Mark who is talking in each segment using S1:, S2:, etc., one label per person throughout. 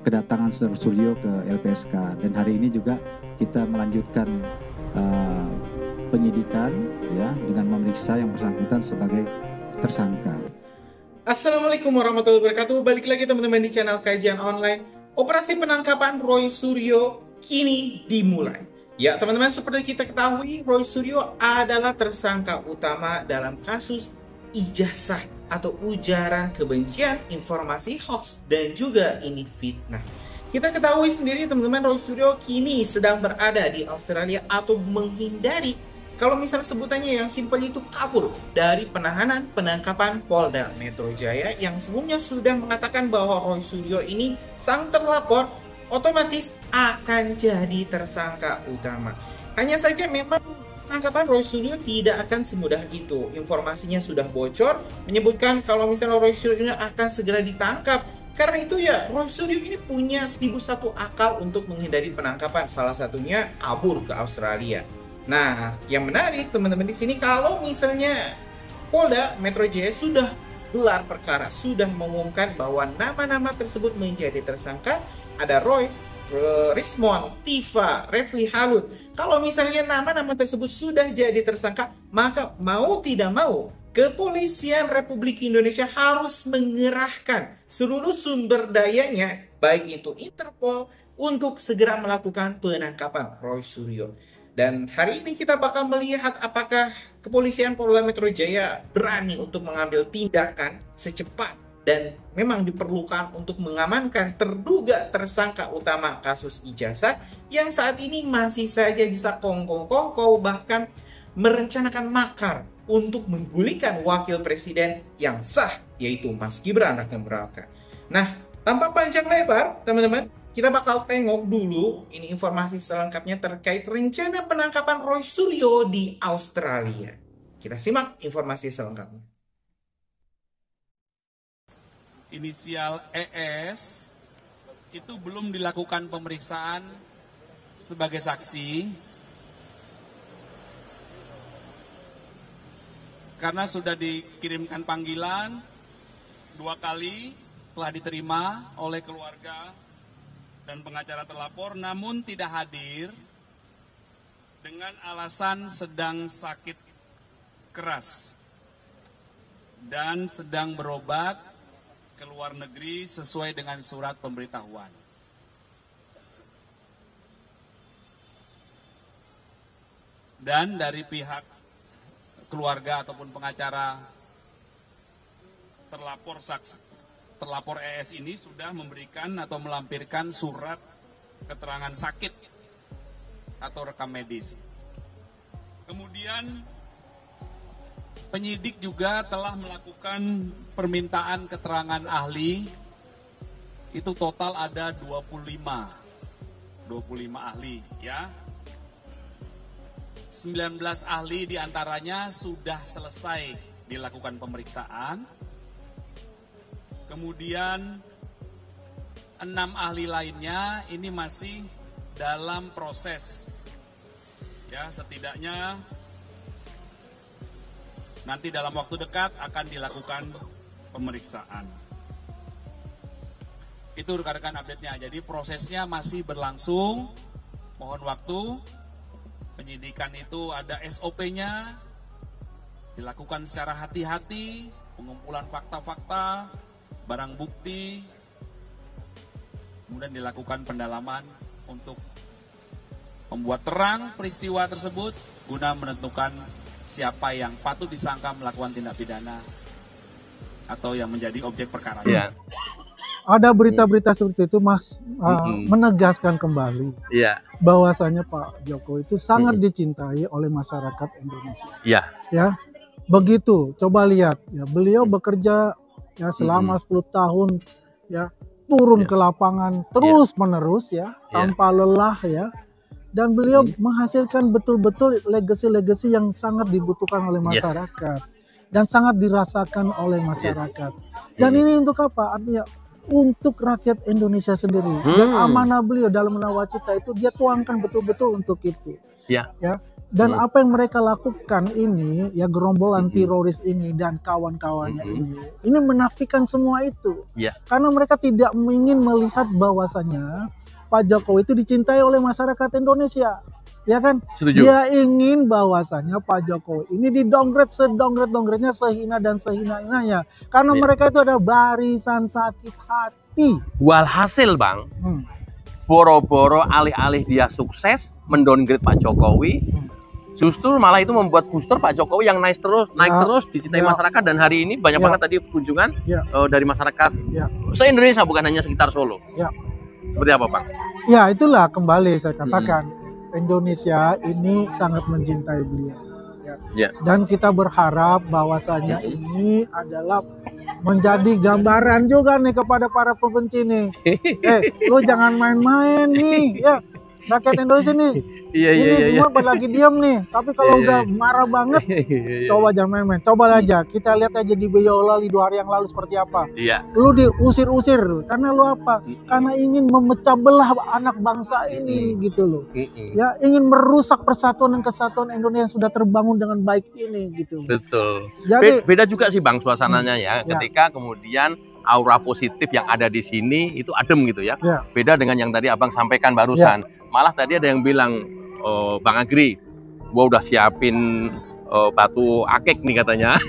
S1: kedatangan Saudara Suryo ke LPSK, dan hari ini juga kita melanjutkan penyidikan ya dengan memeriksa yang bersangkutan sebagai tersangka.
S2: Assalamualaikum warahmatullahi wabarakatuh. Balik lagi teman-teman di channel Kajian Online. Operasi penangkapan Roy Suryo kini dimulai. Ya teman-teman, seperti kita ketahui, Roy Suryo adalah tersangka utama dalam kasus ijazah atau ujaran kebencian, informasi hoax, dan juga ini fitnah. Kita ketahui sendiri teman-teman, Roy Suryo kini sedang berada di Australia atau menghindari, kalau misalnya sebutannya yang simpel itu, kabur dari penahanan penangkapan Polda Metro Jaya yang sebelumnya sudah mengatakan bahwa Roy Suryo ini sang terlapor otomatis akan jadi tersangka utama. Hanya saja memang penangkapan Roy Suryo tidak akan semudah itu. Informasinya sudah bocor menyebutkan kalau misalnya Roy Suryo akan segera ditangkap. Karena itu ya, Roy Suryo ini punya 1001 akal untuk menghindari penangkapan. Salah satunya kabur ke Australia. Nah, yang menarik teman-teman di sini, kalau misalnya Polda Metro Jaya sudah gelar perkara, sudah mengumumkan bahwa nama-nama tersebut menjadi tersangka, ada Roy, Rismond, Tifa, Refli Halut. Kalau misalnya nama-nama tersebut sudah jadi tersangka, maka mau tidak mau Kepolisian Republik Indonesia harus mengerahkan seluruh sumber dayanya, baik itu Interpol, untuk segera melakukan penangkapan Roy Suryo. Dan hari ini kita bakal melihat apakah Kepolisian Polda Metro Jaya berani untuk mengambil tindakan secepat dan memang diperlukan untuk mengamankan terduga tersangka utama kasus ijazah yang saat ini masih saja bisa kongkow-kongkow, bahkan merencanakan makar untuk menggulingkan wakil presiden yang sah, yaitu Mas Gibran Rakabuming. Nah, tanpa panjang lebar teman-teman, kita bakal tengok dulu ini informasi selengkapnya terkait rencana penangkapan Roy Suryo di Australia. Kita simak informasi selengkapnya.
S3: Inisial ES itu belum dilakukan pemeriksaan sebagai saksi karena sudah dikirimkan panggilan 2 kali, telah diterima oleh keluarga dan pengacara terlapor, namun tidak hadir dengan alasan sedang sakit keras dan sedang berobat ke luar negeri sesuai dengan surat pemberitahuan. Dan dari pihak keluarga ataupun pengacara terlapor ES ini sudah memberikan atau melampirkan surat keterangan sakit atau rekam medis. Kemudian penyidik juga telah melakukan permintaan keterangan ahli, itu total ada 25 ahli ya. 19 ahli diantaranya sudah selesai dilakukan pemeriksaan. Kemudian 6 ahli lainnya ini masih dalam proses. Ya, setidaknya nanti dalam waktu dekat akan dilakukan pemeriksaan. Itu rekan-rekan update-nya. Jadi prosesnya masih berlangsung. Mohon waktu. Penyidikan itu ada SOP-nya. Dilakukan secara hati-hati. Pengumpulan fakta-fakta, barang bukti. Kemudian dilakukan pendalaman untuk membuat terang peristiwa tersebut guna menentukan siapa yang patut disangka melakukan tindak pidana atau yang menjadi objek perkara.
S4: Ya.
S5: Ada berita-berita seperti itu, Mas, menegaskan kembali bahwasanya Pak Jokowi itu sangat dicintai oleh masyarakat Indonesia. Ya, begitu. Coba lihat, ya, beliau bekerja ya selama 10 tahun, ya, turun ke lapangan terus menerus, ya, tanpa lelah, ya. Dan beliau menghasilkan betul-betul legacy-legacy yang sangat dibutuhkan oleh masyarakat dan sangat dirasakan oleh masyarakat. Dan ini untuk apa? Artinya untuk rakyat Indonesia sendiri. Dan amanah beliau dalam nawacita itu dia tuangkan betul-betul untuk itu. Ya. Dan apa yang mereka lakukan ini, ya gerombolan teroris ini dan kawan-kawannya ini menafikan semua itu. Karena mereka tidak ingin melihat bahwasanya Pak Jokowi itu dicintai oleh masyarakat Indonesia. Ya kan?
S4: Setuju.
S5: Dia ingin bahwasanya Pak Jokowi ini di-downgrade sedongret-dongretnya, sehina dan sehina-hinanya. Karena mereka itu ada barisan sakit hati.
S4: Walhasil Bang, boro-boro alih-alih dia sukses mendowngrade Pak Jokowi, justru malah itu membuat booster Pak Jokowi yang naik terus dicintai masyarakat. Dan hari ini banyak banget tadi kunjungan dari masyarakat se-Indonesia, bukan hanya sekitar Solo. Seperti apa Bang?
S5: Ya itulah kembali saya katakan, Indonesia ini sangat mencintai beliau. Dan kita berharap bahwasanya ini adalah menjadi gambaran juga nih kepada para pembenci nih. Lu jangan main-main nih, ya. Rakyat Indonesia nih, ini semua lagi diam nih. Tapi kalau udah marah banget, coba jangan main-main. Coba aja, kita lihat aja di Boyolali 2 hari yang lalu seperti apa. Lu diusir-usir, karena lu apa? Karena ingin memecah belah anak bangsa ini, gitu loh. Ya, ingin merusak persatuan dan kesatuan Indonesia yang sudah terbangun dengan baik ini, gitu.
S4: Betul.
S5: Jadi
S4: beda juga sih Bang suasananya ya, ketika kemudian aura positif yang ada di sini itu adem gitu ya. Beda dengan yang tadi Abang sampaikan barusan. Malah tadi ada yang bilang, Bang Agri, gua udah siapin batu akik nih katanya.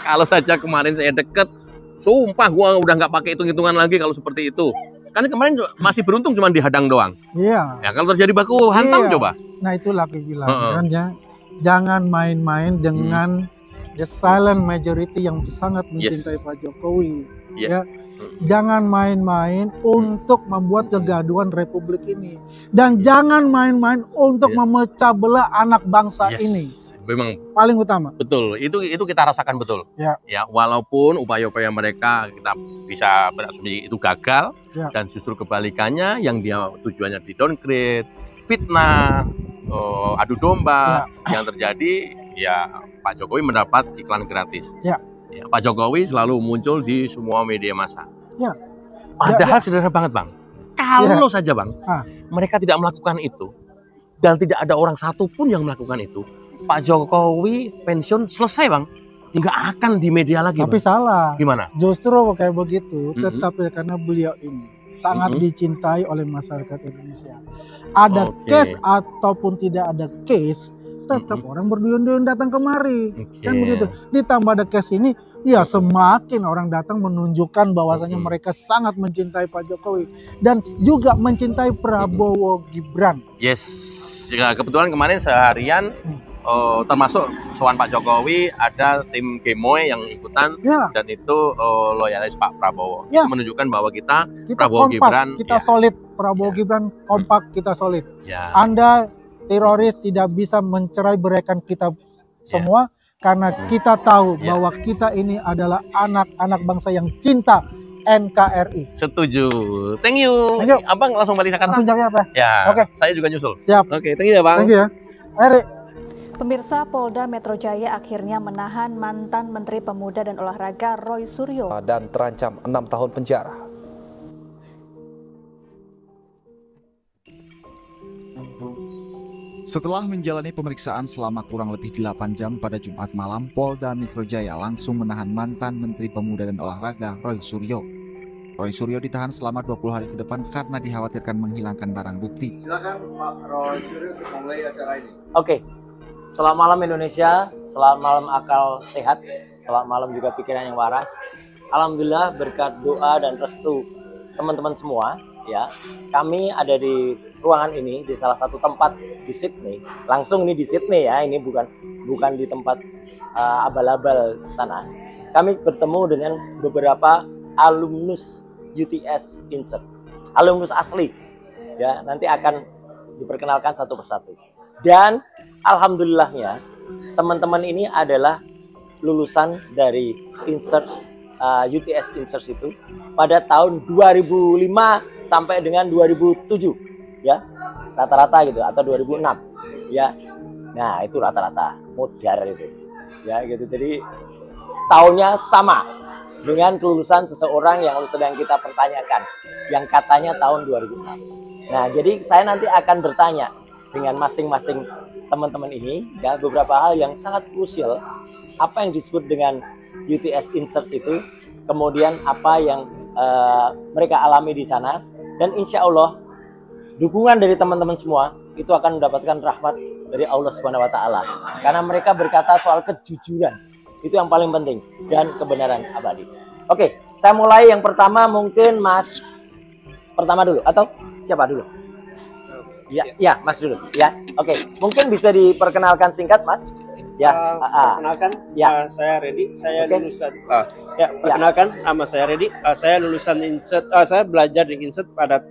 S4: Kalau saja kemarin saya deket, sumpah gua udah nggak pakai hitung-hitungan lagi kalau seperti itu. Kan kemarin masih beruntung cuma dihadang doang. Ya kalau terjadi baku hantam coba.
S5: Nah itulah aku bilang kan ya, jangan main-main dengan the silent majority yang sangat mencintai Pak Jokowi. Jangan main-main untuk membuat kegaduhan Republik ini, dan jangan main-main untuk memecah belah anak bangsa ini.
S4: Memang
S5: paling utama.
S4: Betul, itu kita rasakan betul. Ya, walaupun upaya-upaya mereka kita bisa berasumsi itu gagal, dan justru kebalikannya yang dia tujuannya di downgrade, fitnah, adu domba, yang terjadi ya Pak Jokowi mendapat iklan gratis. Pak Jokowi selalu muncul di semua media massa. Padahal sederhana banget Bang. Kalau saja Bang, mereka tidak melakukan itu dan tidak ada orang satu pun yang melakukan itu, Pak Jokowi pensiun selesai Bang. Nggak akan di media lagi.
S5: Tapi Bang, salah.
S4: Gimana?
S5: Justru kayak begitu, tetap ya karena beliau ini sangat dicintai oleh masyarakat Indonesia. Ada case ataupun tidak ada case, tetap orang berduyun-duyun datang kemari. Kan begitu. Ditambah ada case ini, ya semakin orang datang menunjukkan bahwasanya mereka sangat mencintai Pak Jokowi dan juga mencintai Prabowo Gibran.
S4: Ya, kebetulan kemarin seharian termasuk soal Pak Jokowi ada tim Gemoy yang ikutan dan itu loyalis Pak Prabowo. Menunjukkan bahwa kita Prabowo kompak, Gibran
S5: kita solid, Prabowo Gibran kompak, kita solid. Anda teroris tidak bisa mencerai-beraikan kita semua, karena kita tahu bahwa kita ini adalah anak-anak bangsa yang cinta NKRI.
S4: Setuju. Thank you. Abang langsung balik Jakarta.
S5: Langsung Jakarta.
S4: Saya juga nyusul.
S5: Siap.
S4: Thank you ya Bang.
S5: Thank you ya. Erik.
S6: Pemirsa, Polda Metro Jaya akhirnya menahan mantan Menteri Pemuda dan Olahraga Roy Suryo
S7: dan terancam 6 tahun penjara.
S8: Setelah menjalani pemeriksaan selama kurang lebih 8 jam pada Jumat malam, Polda Metro Jaya langsung menahan mantan Menteri Pemuda dan Olahraga Roy Suryo. Roy Suryo ditahan selama 20 hari ke depan karena dikhawatirkan menghilangkan barang bukti.
S9: Silakan Pak Roy Suryo untuk memulai acara ini.
S10: Oke. Selamat malam Indonesia, selamat malam akal sehat, selamat malam juga pikiran yang waras. Alhamdulillah berkat doa dan restu teman-teman semua, ya, kami ada di ruangan ini di salah satu tempat di Sydney. Langsung ini di Sydney ya, ini bukan di tempat abal-abal sana. Kami bertemu dengan beberapa alumnus UTS Insert, alumnus asli, ya, nanti akan diperkenalkan satu persatu. Dan alhamdulillahnya teman-teman ini adalah lulusan dari Insert, UTS Insert itu pada tahun 2005 sampai dengan 2007, ya, rata-rata gitu, atau 2006, ya. Nah itu rata-rata modar itu, ya gitu. Jadi tahunnya sama dengan kelulusan seseorang yang sedang kita pertanyakan, yang katanya tahun 2006. Nah jadi saya nanti akan bertanya dengan masing-masing teman-teman ini ya beberapa hal yang sangat krusial, apa yang disebut dengan UTS Insert itu, kemudian apa yang mereka alami di sana, dan insya Allah dukungan dari teman-teman semua itu akan mendapatkan rahmat dari Allah Subhanahu wa Ta'ala, karena mereka berkata soal kejujuran itu yang paling penting dan kebenaran abadi. Oke, saya mulai yang pertama, mungkin Mas pertama dulu atau siapa dulu? Ya, Mas dulu. Ya, oke. Mungkin bisa diperkenalkan singkat, Mas. Ya,
S11: perkenalkan, ya. Saya Redi. Saya lulusan. Perkenalkan, nama saya Redi. Saya lulusan Insert. Saya belajar di Insert pada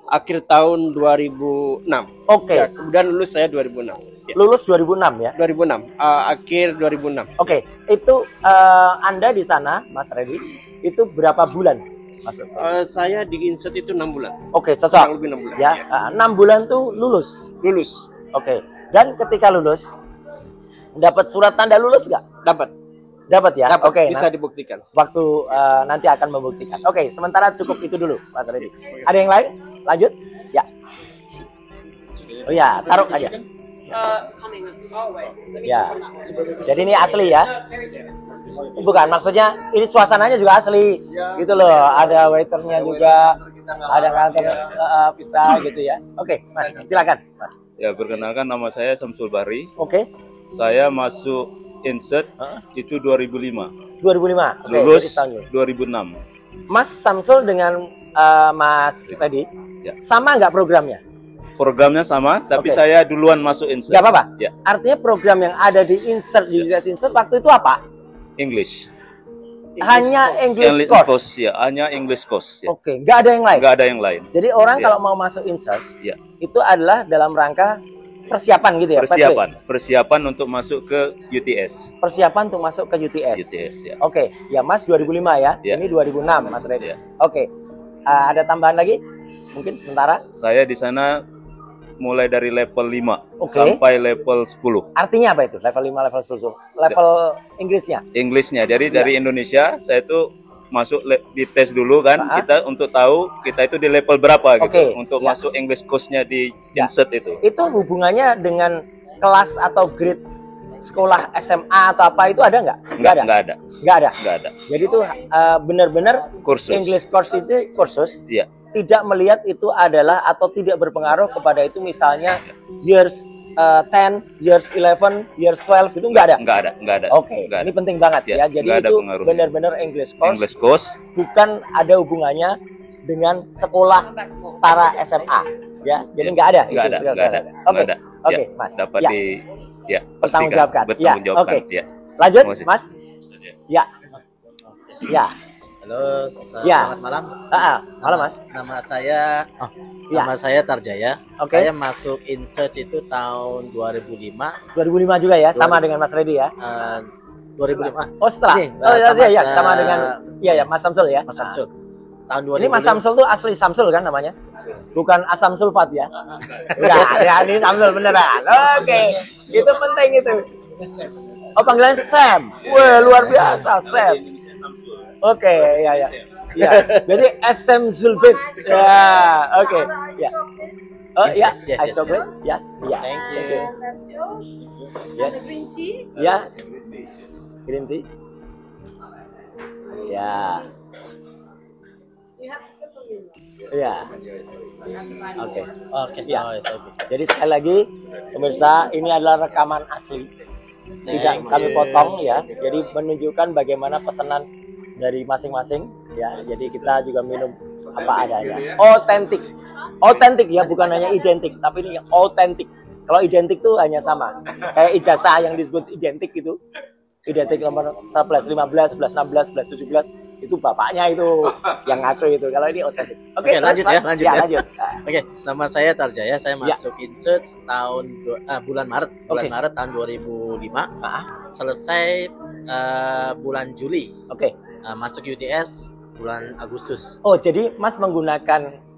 S11: akhir tahun 2006.
S10: Oke.
S11: Ya, kemudian lulus saya 2006.
S10: Ya. Lulus 2006 ya?
S11: 2006. Akhir 2006.
S10: Oke. Itu Anda di sana, Mas Redi, itu berapa bulan?
S11: Saya di Insert itu 6 bulan.
S10: Oke, cocok.
S11: Lebih 6 bulan.
S10: Ya, 6 bulan tuh lulus.
S11: Lulus.
S10: Oke. Dan ketika lulus, dapat surat tanda lulus nggak? Dapat ya. Oke.
S11: Bisa dibuktikan.
S10: Waktu nanti akan membuktikan. Oke, sementara cukup itu dulu, Mas Redi. Ada yang lain? Lanjut? Ya. Oh ya, taruh aja. Ya. Jadi ini asli ya? Bukan, maksudnya ini suasananya juga asli, gitu loh. Ada waiternya juga, ada kantor bisa gitu ya. Oke, Mas, silakan, Mas.
S12: Ya, perkenalkan, nama saya Samsul Bahri.
S10: Oke.
S12: Saya masuk Insert itu 2005.
S10: 2005.
S12: Lulus 2006.
S10: Mas Samsul dengan Mas Redi, sama nggak programnya?
S12: Programnya sama, tapi saya duluan masuk Insert.
S10: Gak apa-apa.
S12: Ya.
S10: Artinya program yang ada di Insert, di UTS Insert waktu itu apa?
S12: English.
S10: Hanya English course.
S12: Ya, hanya English course. Ya.
S10: Oke, nggak ada yang lain.
S12: Nggak ada yang lain.
S10: Jadi orang kalau mau masuk Insert, itu adalah dalam rangka persiapan gitu ya?
S12: Persiapan untuk masuk ke UTS.
S10: Persiapan untuk masuk ke UTS.
S12: Ya.
S10: Oke, ya Mas 2005 ya. Ini 2006 Mas Redi. Oke. Ada tambahan lagi? Mungkin sementara?
S12: Saya di sana mulai dari level 5 sampai level 10.
S10: Artinya apa itu? Level 5, level 10. Level Inggrisnya?
S12: Inggrisnya. Jadi dari Indonesia saya itu masuk di tes dulu kan, kita untuk tahu kita itu di level berapa gitu untuk masuk English course-nya di Insert itu.
S10: Itu hubungannya dengan kelas atau grade sekolah SMA atau apa itu ada nggak? Nggak ada. Jadi itu benar-benar English course itu kursus.
S12: Iya.
S10: Tidak melihat itu adalah atau tidak berpengaruh kepada itu, misalnya years 10, years 11, years 12 itu nggak ada. Oke, ini penting banget ya. Jadi itu benar-benar English course, bukan ada hubungannya dengan sekolah setara SMA ya. Jadi nggak ada. Oke, Mas.
S12: Dapat
S10: pertanggungjawabkan. Oke. Lanjut, Mas. Ya.
S13: Halo, selamat malam.
S10: Halo Mas.
S13: Nama saya Tarjaya. Saya masuk Insert itu tahun 2005.
S10: 2005 juga ya, sama dengan Mas Redi ya.
S13: 2005.
S10: Oh, setelah. Sama dengan Mas Samsul ya.
S13: Mas Samsul. Tahun 2005.
S10: Ini Mas Samsul tuh asli Samsul kan namanya? Bukan Asam Sulfat ya. Ya, ini Samsul beneran. Oke. Itu penting itu. Oh, panggilannya Sam. Wah, luar biasa, Sam. Oke, ya. Berarti SM Sulfit. Ya, oke. Ya. Oh, ya. Isoglade. Ya.
S13: Thank you.
S10: Yes. Ya. Green tea. Ya. Ya. Oke. Ya. Jadi sekali lagi pemirsa, ini adalah rekaman asli. Tidak kami potong ya. Jadi menunjukkan bagaimana pesanan dari masing-masing ya. Jadi kita juga minum apa adanya. Otentik ya, bukan hanya identik, tapi ini otentik. Kalau identik tuh hanya sama. Kayak ijazah yang disebut identik itu. Identik nomor 11, 15, 11, 16, 11, 17 itu bapaknya itu yang ngaco itu. Kalau ini otentik. Oke,
S13: lanjut ya.
S10: Lanjut.
S13: Oke, nama saya Tarjaya. Saya masuk Insert tahun bulan Maret. Maret tahun 2005. Selesai bulan Juli. Masuk UTS bulan Agustus.
S10: Oh, jadi Mas menggunakan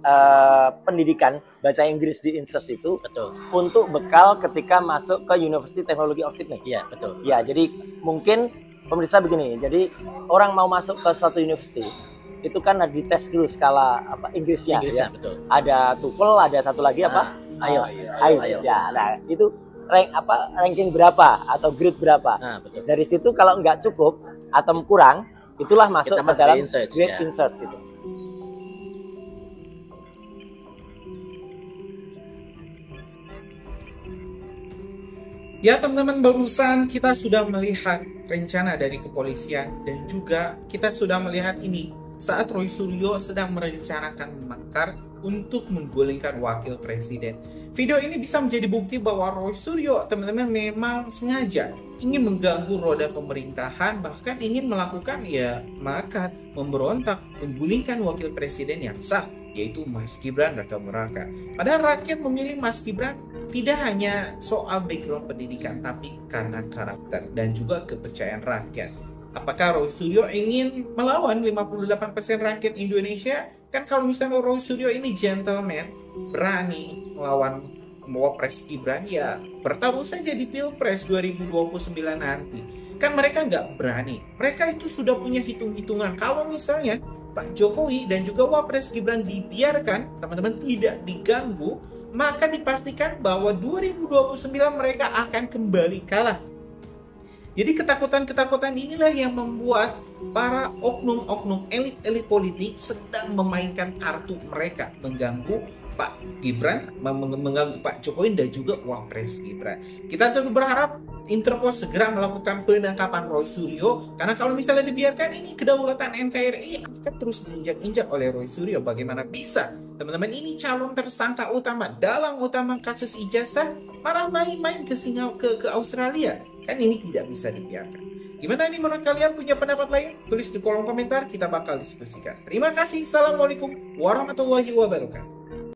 S10: pendidikan bahasa Inggris di Insert itu untuk bekal ketika masuk ke University Technology of Sydney.
S13: Iya, betul.
S10: Ya, jadi mungkin pemirsa begini. Jadi orang mau masuk ke suatu university itu kan ada dites dulu skala Inggrisnya ya.
S13: Betul.
S10: Ada TOEFL, ada satu lagi IELTS. Ya, nah itu ranking berapa atau grade berapa? Nah, betul. Dari situ kalau nggak cukup atau kurang, itulah masuk ke dalam grade insert gitu.
S2: Ya teman-teman, barusan kita sudah melihat rencana dari kepolisian dan juga kita sudah melihat ini saat Roy Suryo sedang merencanakan makar untuk menggulingkan wakil presiden. Video ini bisa menjadi bukti bahwa Roy Suryo, teman-teman, memang sengaja ingin mengganggu roda pemerintahan, bahkan ingin melakukan makar, memberontak, menggulingkan wakil presiden yang sah, yaitu Mas Gibran Raka-Beraka. Padahal rakyat memilih Mas Gibran tidak hanya soal background pendidikan, tapi karena karakter dan juga kepercayaan rakyat. Apakah Roy Suryo ingin melawan 58% rakyat Indonesia? Kan kalau misalnya Roy Suryo ini gentleman, berani melawan Wapres Gibran, ya bertarung saja di Pilpres 2029 nanti. Kan mereka nggak berani. Mereka itu sudah punya hitung-hitungan. Kalau misalnya Pak Jokowi dan juga Wapres Gibran dibiarkan, teman-teman, tidak diganggu, maka dipastikan bahwa 2029 mereka akan kembali kalah. Jadi ketakutan-ketakutan inilah yang membuat para oknum-oknum elit-elit politik sedang memainkan kartu mereka, mengganggu Pak Gibran, mengganggu Pak Jokowi dan juga Wapres Gibran. Kita tentu berharap Interpol segera melakukan penangkapan Roy Suryo, karena kalau misalnya dibiarkan, ini kedaulatan NKRI akan terus diinjak-injak oleh Roy Suryo. Bagaimana bisa, teman-teman, ini calon tersangka utama dalam kasus ijazah malah main-main ke Australia? Kan ini tidak bisa dibiarkan. Gimana ini menurut kalian? Punya pendapat lain? Tulis di kolom komentar, kita bakal diskusikan. Terima kasih. Assalamualaikum warahmatullahi wabarakatuh.